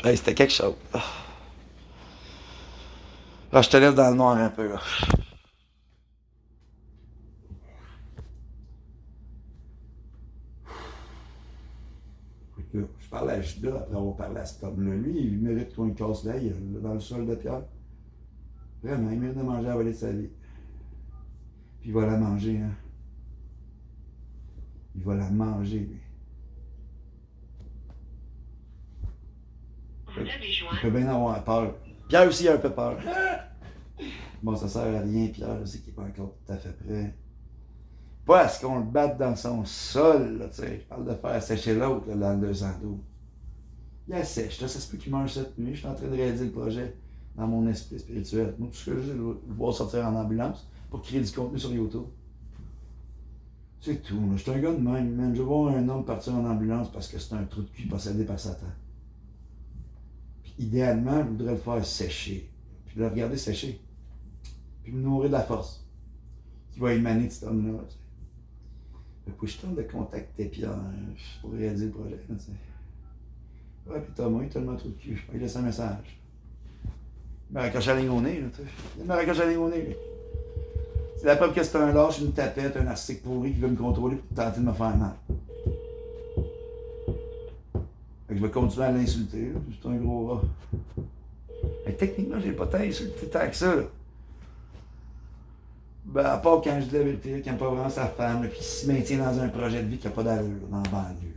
Hey, c'était quelque chose. Ah, je te laisse dans le noir un peu, là. Je parle à Judas après avoir parlé à cet homme-là. Lui, il mérite qu'on le casse la gueule, là, dans le sol de pierre. Vraiment, il mérite de manger à la volée de sa vie. Puis il va la manger, hein. Il va la manger, lui. Il peut bien avoir peur. Pierre aussi a un peu peur. Bon, ça sert à rien, Pierre, c'est qu'il n'est pas encore tout à fait prêt. Pas à ce qu'on le batte dans son sol, là, tu sais. Je parle de faire sécher l'autre, là, dans le 212. Il assèche, là, ça se peut qu'il meure cette nuit. Je suis en train de réaliser le projet dans mon esprit spirituel. Moi, tout ce que je veux, c'est le voir sortir en ambulance pour créer du contenu sur YouTube. C'est tout, là. Je suis un gars de même, man. Je veux voir un homme partir en ambulance parce que c'est un trou de cul possédé par Satan. Puis, idéalement, je voudrais le faire sécher. Puis le regarder sécher. Puis me nourrir de la force qui va émaner de cet homme-là. Puis je tente de contacter Pierre pour réaliser le projet. Là, ouais, puis Thomas, il est tellement trop de cul. Il laisse un message. Il me raccroche la ligne au nez, là, tu sais. Il me raccroche la ligne au nez, là. C'est la preuve que c'est un lâche, une tapette, un narcissique pourri qui veut me contrôler pour tenter de me faire mal. Fait que je vais continuer à l'insulter, là. C'est un gros rat. Mais techniquement, j'ai pas tant insulté tant que ça, là. Ben, à part quand je dis la vérité, qu'il n'aime pas vraiment sa femme, là, puis qu'il se maintient dans un projet de vie qui n'a pas d'allure, dans la banlieue.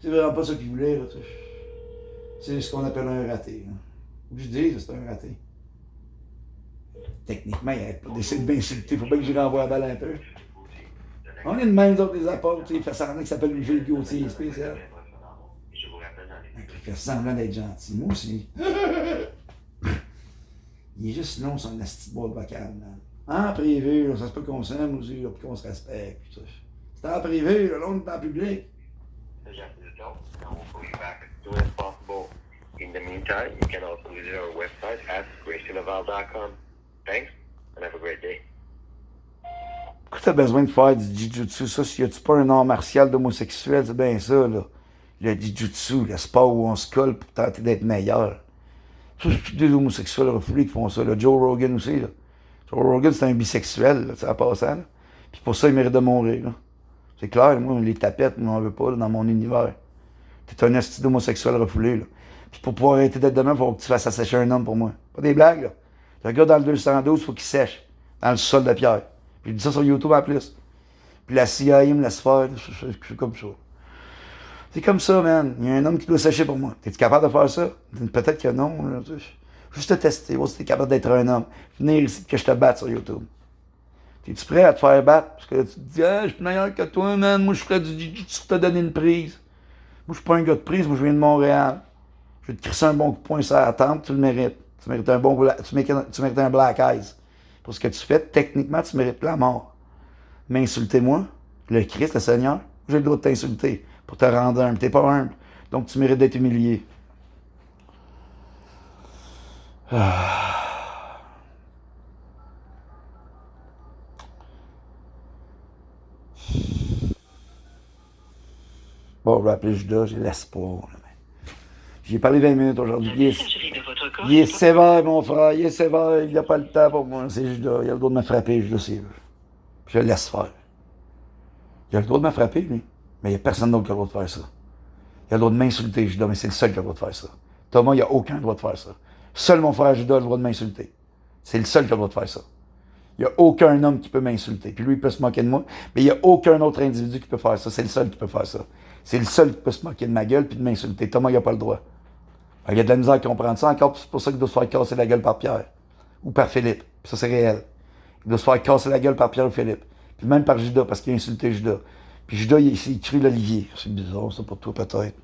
C'est vraiment pas ça qu'il voulait. Là, c'est ce qu'on appelle un raté. Là. Je dis, c'est un raté. Techniquement, il n'arrête pas d'essayer de m'insulter. Faut bien que j'y renvoie la balle un peu. On est de même, autres, les apôtres. Il fait semblant qu'il s'appelle Louis Gauthier spécial. Il fait semblant d'être gentil. Moi aussi. Il est juste long, son asti de boîte vocale, man. En privé, là, ça se peut qu'on s'aime aussi, là, puis qu'on se respecte. C'est en privé, là, on est en public. In the meantime, you can also visit our website at gracelaval.com. Thanks, and have a great day. Pourquoi t'as besoin de faire du jiu-jitsu? Ça, si y a-tu pas un art martial d'homosexuel, c'est bien ça, là. Le jiu-jitsu, le sport où on se colle pour tenter d'être meilleur. Ça, c'est tous des homosexuels refoulés qui font ça, là. Joe Rogan aussi, là. Joe Rogan, c'est un bisexuel, là, en passant, là. Puis pour ça, il mérite de mourir, là. C'est clair, moi, les tapettes, moi, on veut pas, là, dans mon univers. T'es un esti d'homosexuel refoulé, là. Puis pour pouvoir arrêter d'être demain, il faut que tu fasses assécher un homme pour moi. Pas des blagues, là. Le gars dans le 212, il faut qu'il sèche. Dans le sol de pierre. Puis il dit ça sur YouTube en plus. Puis la CIA me laisse faire. Je suis comme ça. C'est comme ça, man. Il y a un homme qui doit sécher pour moi. T'es-tu capable de faire ça? Peut-être que non. Là. Juste te tester. Voir si t'es capable d'être un homme. Venir ici que je te batte sur YouTube. T'es-tu prêt à te faire battre? Parce que là, tu te dis, ah, je suis meilleur que toi, man. Moi, je ferais du jiu-jitsu pour te donner une prise. Moi, je suis pas un gars de prise. Moi, je viens de Montréal. Je vais te crisser un bon coup de poing sur la tempe, tu le mérites. Tu mérites un black eyes. Pour ce que tu fais, techniquement, tu mérites la mort. Mais insultez-moi, le Christ, le Seigneur, j'ai le droit de t'insulter pour te rendre humble. T'es pas humble, donc tu mérites d'être humilié. Ah. Bon, je vais appeler Judas, j'ai l'espoir. J'ai parlé 20 minutes aujourd'hui. Il est sévère, mon frère. Il est sévère. Il n'a pas le temps pour moi. C'est Judas. Il a le droit de me frapper, Judas, s'il veut. Je le laisse faire. Il a le droit de me frapper, lui. Mais il n'y a personne d'autre qui a le droit de faire ça. Il a le droit de m'insulter, Judas, mais c'est le seul qui a le droit de faire ça. Thomas, il n'y a aucun droit de faire ça. Seul mon frère Judas a le droit de m'insulter. C'est le seul qui a le droit de faire ça. Il n'y a aucun homme qui peut m'insulter. Puis lui, il peut se moquer de moi. Mais il n'y a aucun autre individu qui peut faire ça. C'est le seul qui peut faire ça. C'est le seul qui peut se moquer de ma gueule puis de m'insulter. Thomas, il n'a pas le droit. Il y a de la misère à comprendre ça encore, c'est pour ça qu'il doit se faire casser la gueule par Pierre. Ou par Philippe. Puis ça, c'est réel. Il doit se faire casser la gueule par Pierre ou Philippe. Puis même par Judas, parce qu'il a insulté Judas. Puis Judas, il crie l'Olivier. C'est bizarre, ça, pour toi, peut-être.